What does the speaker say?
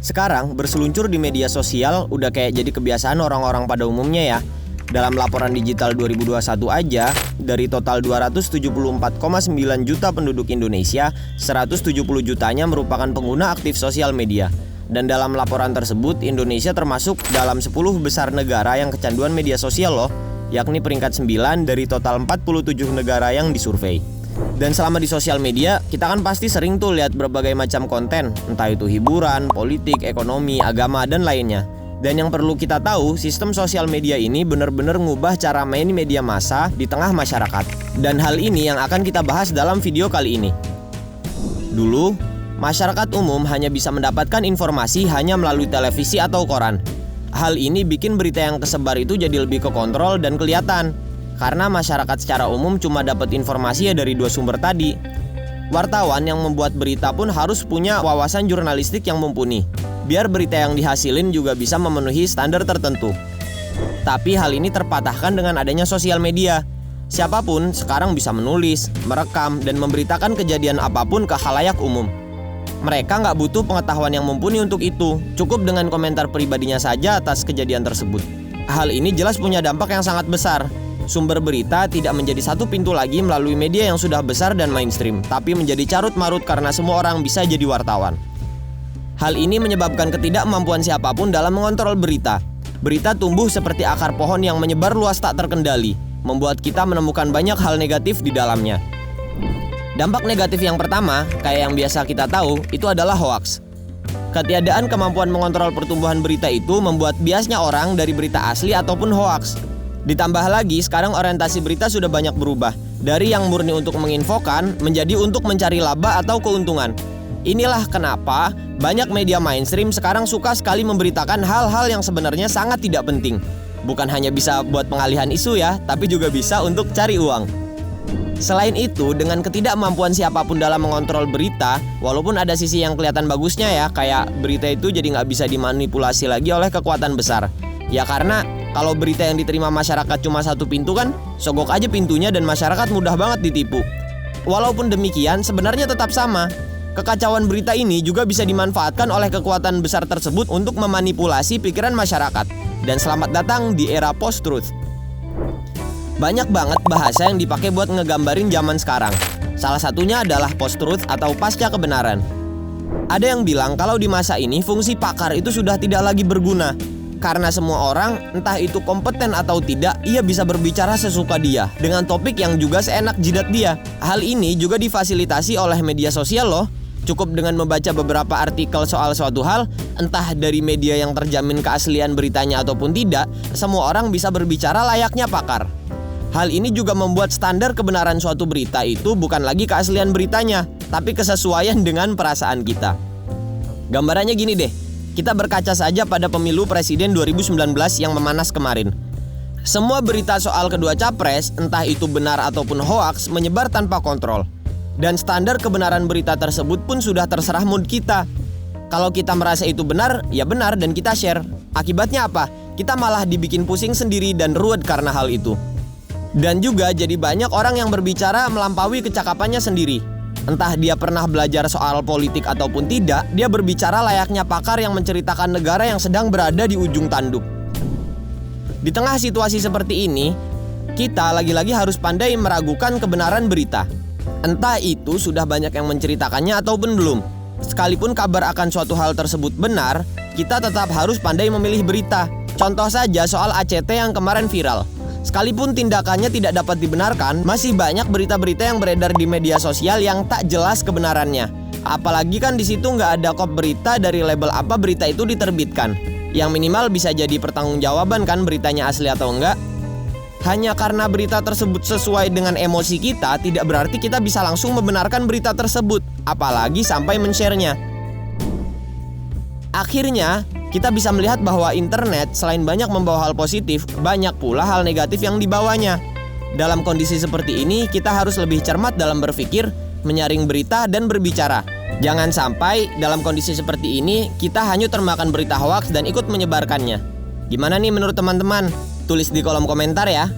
Sekarang berseluncur di media sosial udah kayak jadi kebiasaan orang-orang pada umumnya ya. Dalam laporan digital 2021 aja, dari total 274,9 juta penduduk Indonesia, 170 jutanya merupakan pengguna aktif sosial media. Dan dalam laporan tersebut, Indonesia termasuk dalam 10 besar negara yang kecanduan media sosial loh, yakni peringkat 9 dari total 47 negara yang disurvei. Dan selama di sosial media, kita kan pasti sering tuh lihat berbagai macam konten, entah itu hiburan, politik, ekonomi, agama, dan lainnya. Dan yang perlu kita tahu, sistem sosial media ini benar-benar ngubah cara main media massa di tengah masyarakat. Dan hal ini yang akan kita bahas dalam video kali ini. Dulu, masyarakat umum hanya bisa mendapatkan informasi hanya melalui televisi atau koran. Hal ini bikin berita yang tersebar itu jadi lebih kekontrol dan kelihatan. Karena masyarakat secara umum cuma dapat informasi ya dari dua sumber tadi. Wartawan yang membuat berita pun harus punya wawasan jurnalistik yang mumpuni, biar berita yang dihasilin juga bisa memenuhi standar tertentu. Tapi hal ini terpatahkan dengan adanya sosial media. Siapapun sekarang bisa menulis, merekam, dan memberitakan kejadian apapun ke khalayak umum. Mereka nggak butuh pengetahuan yang mumpuni untuk itu, cukup dengan komentar pribadinya saja atas kejadian tersebut. Hal ini jelas punya dampak yang sangat besar. Sumber berita tidak menjadi satu pintu lagi melalui media yang sudah besar dan mainstream, tapi menjadi carut-marut karena semua orang bisa jadi wartawan. Hal ini menyebabkan ketidakmampuan siapapun dalam mengontrol berita. Berita tumbuh seperti akar pohon yang menyebar luas tak terkendali, membuat kita menemukan banyak hal negatif di dalamnya. Dampak negatif yang pertama, kayak yang biasa kita tahu, itu adalah hoaks. Ketiadaan kemampuan mengontrol pertumbuhan berita itu membuat biasnya orang dari berita asli ataupun hoaks. Ditambah lagi, sekarang orientasi berita sudah banyak berubah, dari yang murni untuk menginfokan menjadi untuk mencari laba atau keuntungan. Inilah kenapa banyak media mainstream sekarang suka sekali memberitakan hal-hal yang sebenarnya sangat tidak penting. Bukan hanya bisa buat pengalihan isu ya, tapi juga bisa untuk cari uang. Selain itu, dengan ketidakmampuan siapapun dalam mengontrol berita, walaupun ada sisi yang kelihatan bagusnya ya, kayak berita itu jadi nggak bisa dimanipulasi lagi oleh kekuatan besar. Ya karena kalau berita yang diterima masyarakat cuma satu pintu kan, sogok aja pintunya dan masyarakat mudah banget ditipu. Walaupun demikian, sebenarnya tetap sama. Kekacauan berita ini juga bisa dimanfaatkan oleh kekuatan besar tersebut untuk memanipulasi pikiran masyarakat. Dan selamat datang di era post-truth. Banyak banget bahasa yang dipakai buat ngegambarin zaman sekarang. Salah satunya adalah post-truth atau pasca kebenaran. Ada yang bilang kalau di masa ini fungsi pakar itu sudah tidak lagi berguna. Karena semua orang, entah itu kompeten atau tidak, ia bisa berbicara sesuka dia dengan topik yang juga seenak jidat dia. Hal ini juga difasilitasi oleh media sosial loh. Cukup dengan membaca beberapa artikel soal suatu hal, entah dari media yang terjamin keaslian beritanya ataupun tidak, semua orang bisa berbicara layaknya pakar. Hal ini juga membuat standar kebenaran suatu berita itu bukan lagi keaslian beritanya, tapi kesesuaian dengan perasaan kita. Gambarannya gini deh. Kita berkaca saja pada pemilu presiden 2019 yang memanas kemarin. Semua berita soal kedua capres, entah itu benar ataupun hoaks, menyebar tanpa kontrol. Dan standar kebenaran berita tersebut pun sudah terserah mood kita. Kalau kita merasa itu benar, ya benar dan kita share. Akibatnya apa? Kita malah dibikin pusing sendiri dan ruwet karena hal itu. Dan juga jadi banyak orang yang berbicara melampaui kecakapannya sendiri. Entah dia pernah belajar soal politik ataupun tidak, dia berbicara layaknya pakar yang menceritakan negara yang sedang berada di ujung tanduk. Di tengah situasi seperti ini, kita lagi-lagi harus pandai meragukan kebenaran berita. Entah itu sudah banyak yang menceritakannya ataupun belum. Sekalipun kabar akan suatu hal tersebut benar, kita tetap harus pandai memilih berita. Contoh saja soal ACT yang kemarin viral. Sekalipun tindakannya tidak dapat dibenarkan, masih banyak berita-berita yang beredar di media sosial yang tak jelas kebenarannya. Apalagi kan di situ nggak ada kop berita dari label apa berita itu diterbitkan. Yang minimal bisa jadi pertanggungjawaban kan beritanya asli atau enggak. Hanya karena berita tersebut sesuai dengan emosi kita, tidak berarti kita bisa langsung membenarkan berita tersebut, apalagi sampai men-share-nya. Akhirnya, kita bisa melihat bahwa internet selain banyak membawa hal positif, banyak pula hal negatif yang dibawanya. Dalam kondisi seperti ini, kita harus lebih cermat dalam berpikir, menyaring berita, dan berbicara. Jangan sampai dalam kondisi seperti ini, kita hanyut termakan berita hoaks dan ikut menyebarkannya. Gimana nih menurut teman-teman? Tulis di kolom komentar ya.